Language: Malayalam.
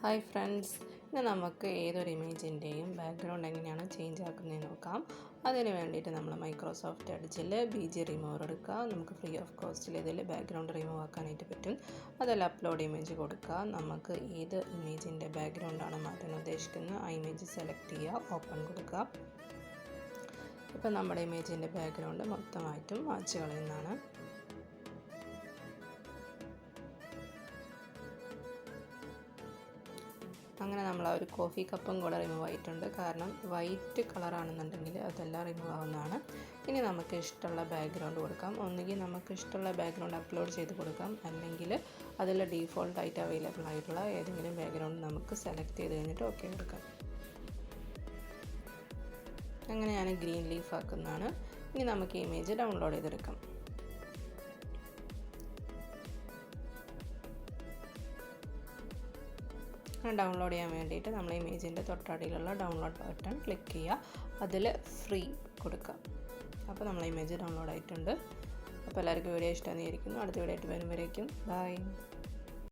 ഹായ് ഫ്രണ്ട്സ്, ഇന്ന് നമുക്ക് ഏതൊരു ഇമേജിൻ്റെയും ബാക്ക്ഗ്രൗണ്ട് എങ്ങനെയാണ് ചേഞ്ച് ആക്കുന്നതെന്ന് നോക്കാം. അതിന് വേണ്ടിയിട്ട് നമ്മൾ മൈക്രോസോഫ്റ്റ് എഡ്ജിൽ BG റിമൂവർ എടുക്കുക. നമുക്ക് ഫ്രീ ഓഫ് കോസ്റ്റിൽ ഇതിൽ ബാക്ക്ഗ്രൗണ്ട് റിമൂവ് ആക്കാനായിട്ട് പറ്റും. അതിൽ അപ്ലോഡ് ഇമേജ് കൊടുക്കുക. നമുക്ക് ഏത് ഇമേജിൻ്റെ ബാക്ക്ഗ്രൗണ്ടാണ് മാറ്റാൻ ഉദ്ദേശിക്കുന്നത് ആ ഇമേജ് സെലക്ട് ചെയ്യുക, ഓപ്പൺ കൊടുക്കുക. ഇപ്പം നമ്മുടെ ഇമേജിൻ്റെ ബാക്ക്ഗ്രൗണ്ട് മൊത്തമായിട്ടും മായ്ച്ച് കളയുന്നതാണ്. അങ്ങനെ നമ്മൾ ആ ഒരു കോഫി കപ്പും കൂടെ റിമൂവ് ആയിട്ടുണ്ട്. കാരണം വൈറ്റ് കളറാണെന്നുണ്ടെങ്കിൽ അതെല്ലാം റിമൂവ് ആവുന്നതാണ്. ഇനി നമുക്ക് ഇഷ്ടമുള്ള ബാക്ക്ഗ്രൗണ്ട് കൊടുക്കാം. ഒന്നുകിൽ നമുക്ക് ഇഷ്ടമുള്ള ബാക്ക്ഗ്രൗണ്ട് അപ്ലോഡ് ചെയ്ത് കൊടുക്കാം, അല്ലെങ്കിൽ അതിൽ ഡീഫോൾട്ടായിട്ട് അവൈലബിൾ ആയിട്ടുള്ള ഏതെങ്കിലും ബാക്ക്ഗ്രൗണ്ട് നമുക്ക് സെലക്ട് ചെയ്ത് കഴിഞ്ഞിട്ട് ഓക്കെ കൊടുക്കാം. അങ്ങനെ ഞാൻ ഗ്രീൻ ലീഫ് ആക്കുന്നതാണ്. ഇനി നമുക്ക് ഈ ഇമേജ് ഡൗൺലോഡ് ചെയ്തെടുക്കാം. ഡൗൺലോഡ് ചെയ്യാൻ വേണ്ടിയിട്ട് നമ്മൾ ഇമേജിൻ്റെ തൊട്ടടിയിലുള്ള ഡൗൺലോഡ് ബട്ടൺ ക്ലിക്ക് ചെയ്യുക. അതിൽ ഫ്രീ കൊടുക്കുക. അപ്പോൾ നമ്മൾ ഇമേജ് ഡൗൺലോഡ് ആയിട്ടുണ്ട്. അപ്പോൾ എല്ലാവർക്കും വീഡിയോ ഇഷ്ടമായിരിക്കുന്നു. അടുത്ത വീഡിയോ ആയിട്ട് വരുമ്പോഴേക്കും ബൈ.